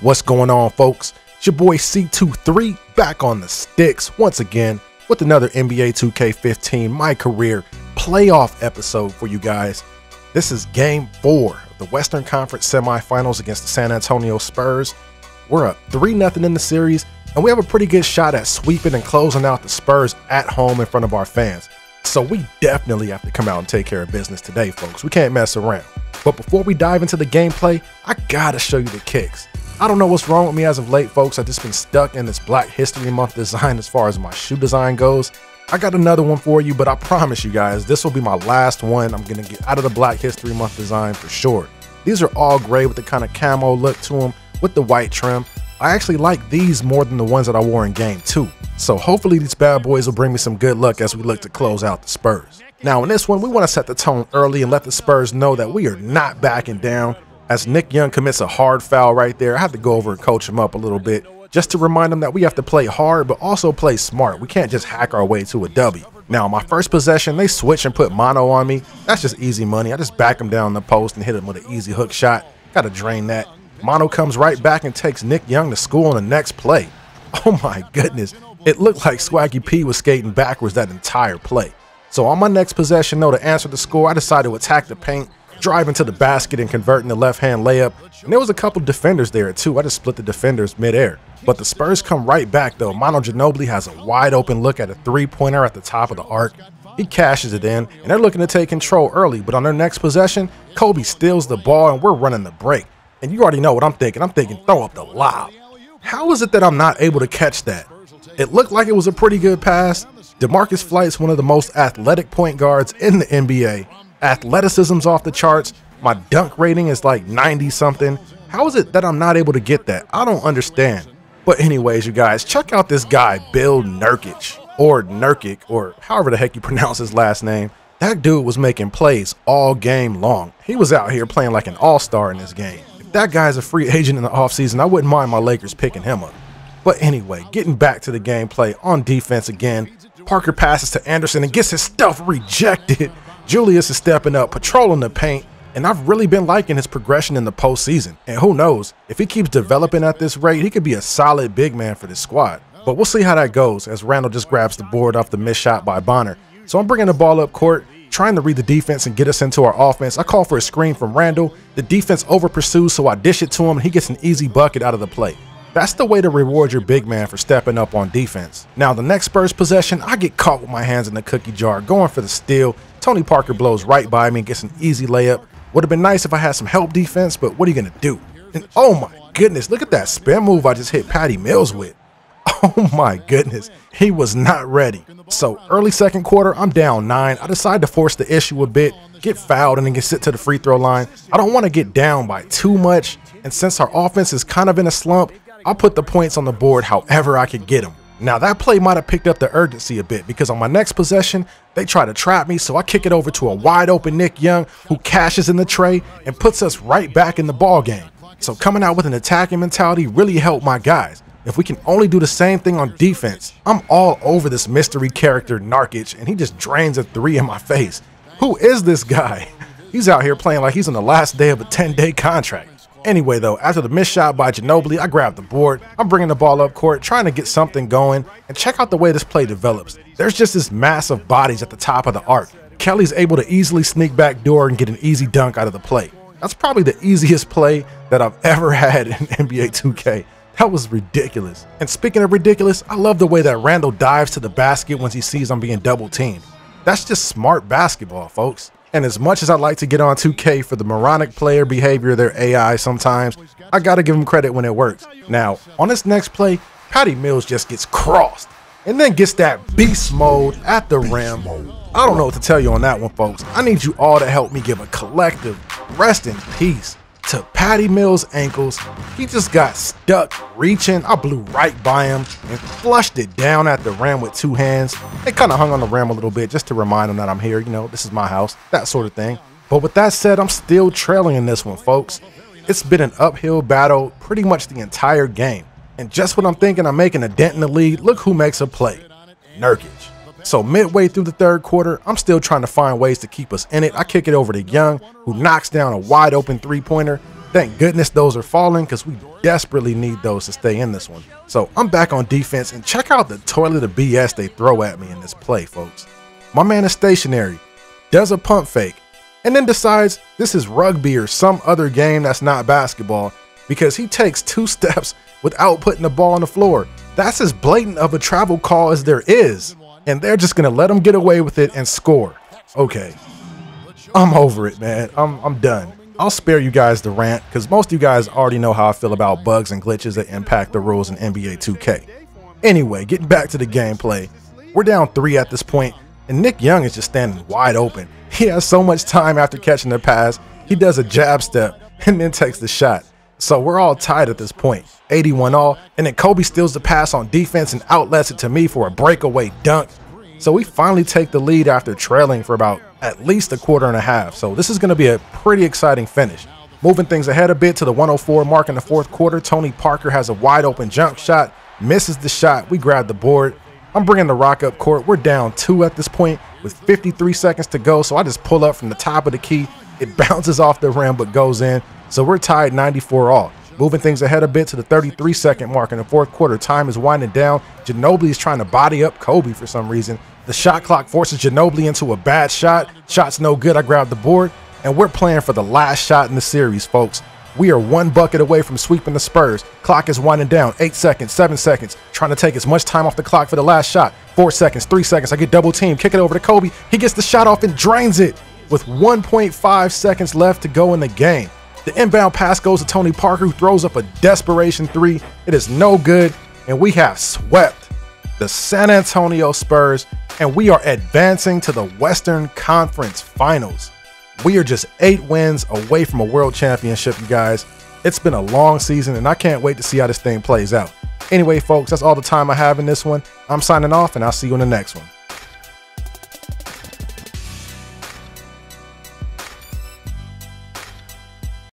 What's going on, folks? It's your boy C23 back on the sticks once again with another NBA 2K15 My Career playoff episode for you guys. This is game 4 of the Western Conference semifinals against the San Antonio Spurs. We're up 3-0 in the series, and we have a pretty good shot at sweeping and closing out the Spurs at home in front of our fans. So we definitely have to come out and take care of business today, folks. We can't mess around. But before we dive into the gameplay, I gotta show you the kicks. I don't know what's wrong with me as of late, folks. I've just been stuck in this Black History Month design as far as my shoe design goes. I got another one for you, but I promise you guys, this will be my last one. I'm gonna get out of the Black History Month design for sure. These are all gray with the kind of camo look to them with the white trim. I actually like these more than the ones that I wore in game 2. So hopefully these bad boys will bring me some good luck as we look to close out the Spurs. Now in this one, we want to set the tone early and let the Spurs know that we are not backing down. As Nick Young commits a hard foul right there, I have to go over and coach him up a little bit just to remind him that we have to play hard but also play smart. We can't just hack our way to a W. Now my first possession, they switch and put Manu on me. That's just easy money. I just back him down the post and hit him with an easy hook shot. Got to drain that. Manu comes right back and takes Nick Young to school on the next play. Oh my goodness. It looked like Swaggy P was skating backwards that entire play. So on my next possession, though, to answer the score, I decided to attack the paint, drive into the basket and converting the left-hand layup. And there was a couple defenders there too. I just split the defenders midair. But the Spurs come right back though. Manu Ginobli has a wide open look at a three-pointer at the top of the arc. He cashes it in, and they're looking to take control early. But on their next possession, Kobe steals the ball, and we're running the break. And you already know what I'm thinking. I'm thinking throw up the lob. How is it that I'm not able to catch that? It looked like it was a pretty good pass. DeMarcus Flight's one of the most athletic point guards in the NBA. Athleticism's off the charts. My dunk rating is like 90 something. How is it that I'm not able to get that? I don't understand. But anyways, you guys, check out this guy, Bill Nurkic, or however the heck you pronounce his last name. That dude was making plays all game long. He was out here playing like an all-star in this game. If that guy's a free agent in the offseason, I wouldn't mind my Lakers picking him up. But anyway, getting back to the gameplay on defense again, Parker passes to Anderson and gets his stuff rejected. Julius is stepping up, patrolling the paint, and I've really been liking his progression in the postseason. And who knows, if he keeps developing at this rate, he could be a solid big man for this squad. But we'll see how that goes as Randall just grabs the board off the missed shot by Bonner. So I'm bringing the ball up court, trying to read the defense and get us into our offense. I call for a screen from Randall. The defense over pursues, so I dish it to him and he gets an easy bucket out of the play. That's the way to reward your big man for stepping up on defense. Now the next Spurs possession, I get caught with my hands in the cookie jar, going for the steal. Tony Parker blows right by me and gets an easy layup. Would have been nice if I had some help defense, but what are you gonna do? And oh my goodness, look at that spin move I just hit Patty Mills with. Oh my goodness, he was not ready. So early second quarter, I'm down 9. I decide to force the issue a bit, get fouled, and then get sit to the free throw line. I don't want to get down by too much, and since our offense is kind of in a slump, I'll put the points on the board however I could get them. Now that play might have picked up the urgency a bit because on my next possession, they try to trap me, so I kick it over to a wide open Nick Young who cashes in the tray and puts us right back in the ball game. So coming out with an attacking mentality really helped my guys. If we can only do the same thing on defense, I'm all over this mystery character Nurkic, and he just drains a 3 in my face. Who is this guy? He's out here playing like he's on the last day of a 10-day contract. Anyway though, after the missed shot by Ginobili, I grab the board. I'm bringing the ball up court, trying to get something going, and check out the way this play develops. There's just this mass of bodies at the top of the arc. Kelly's able to easily sneak back door and get an easy dunk out of the play. That's probably the easiest play that I've ever had in NBA 2K. That was ridiculous. And speaking of ridiculous, I love the way that Randall dives to the basket once he sees I'm being double teamed. That's just smart basketball, folks. And as much as I like to get on 2K for the moronic player behavior, their AI sometimes, I gotta give them credit when it works. Now, on this next play, Patty Mills just gets crossed and then gets that beast mode at the rim. I don't know what to tell you on that one, folks. I need you all to help me give a collective rest in peace to Patty Mills' ankles. He just got stuck reaching. I blew right by him and flushed it down at the rim with 2 hands. It kind of hung on the rim a little bit just to remind him that I'm here, you know, this is my house, that sort of thing. But with that said, I'm still trailing in this one, folks. It's been an uphill battle pretty much the entire game. And just when I'm thinking I'm making a dent in the lead, look who makes a play. Nurkic. So midway through the third quarter, I'm still trying to find ways to keep us in it. I kick it over to Young, who knocks down a wide open 3-pointer. Thank goodness those are falling because we desperately need those to stay in this one. So I'm back on defense, and check out the toilet of BS they throw at me in this play, folks. My man is stationary, does a pump fake, and then decides this is rugby or some other game that's not basketball because he takes 2 steps without putting the ball on the floor. That's as blatant of a travel call as there is, and they're just gonna let him get away with it and score. Okay, I'm over it, man. I'm done. I'll spare you guys the rant because most of you guys already know how I feel about bugs and glitches that impact the rules in NBA 2K. Anyway, getting back to the gameplay, we're down 3 at this point, and Nick Young is just standing wide open. He has so much time after catching the pass, he does a jab step and then takes the shot. So we're all tied at this point, 81 all, and then Kobe steals the pass on defense and outlets it to me for a breakaway dunk. So we finally take the lead after trailing for about at least a quarter and a half. So this is going to be a pretty exciting finish. Moving things ahead a bit to the 104 mark in the 4th quarter, Tony Parker has a wide open jump shot, misses the shot, we grab the board. I'm bringing the rock up court. We're down 2 at this point with 53 seconds to go. So I just pull up from the top of the key. It bounces off the rim but goes in. So we're tied 94 all. Moving things ahead a bit to the 33-second mark in the 4th quarter. Time is winding down. Ginobli is trying to body up Kobe for some reason. The shot clock forces Ginobli into a bad shot. Shot's no good. I grab the board. And we're playing for the last shot in the series, folks. We are 1 bucket away from sweeping the Spurs. Clock is winding down. 8 seconds, 7 seconds. Trying to take as much time off the clock for the last shot. 4 seconds, 3 seconds. I get double teamed. Kick it over to Kobe. He gets the shot off and drains it with 1.5 seconds left to go in the game. The inbound pass goes to Tony Parker, who throws up a desperation 3. It is no good, and we have swept the San Antonio Spurs, and we are advancing to the Western Conference Finals. We are just 8 wins away from a world championship, you guys. It's been a long season, and I can't wait to see how this thing plays out. Anyway, folks, that's all the time I have in this one. I'm signing off, and I'll see you in the next one.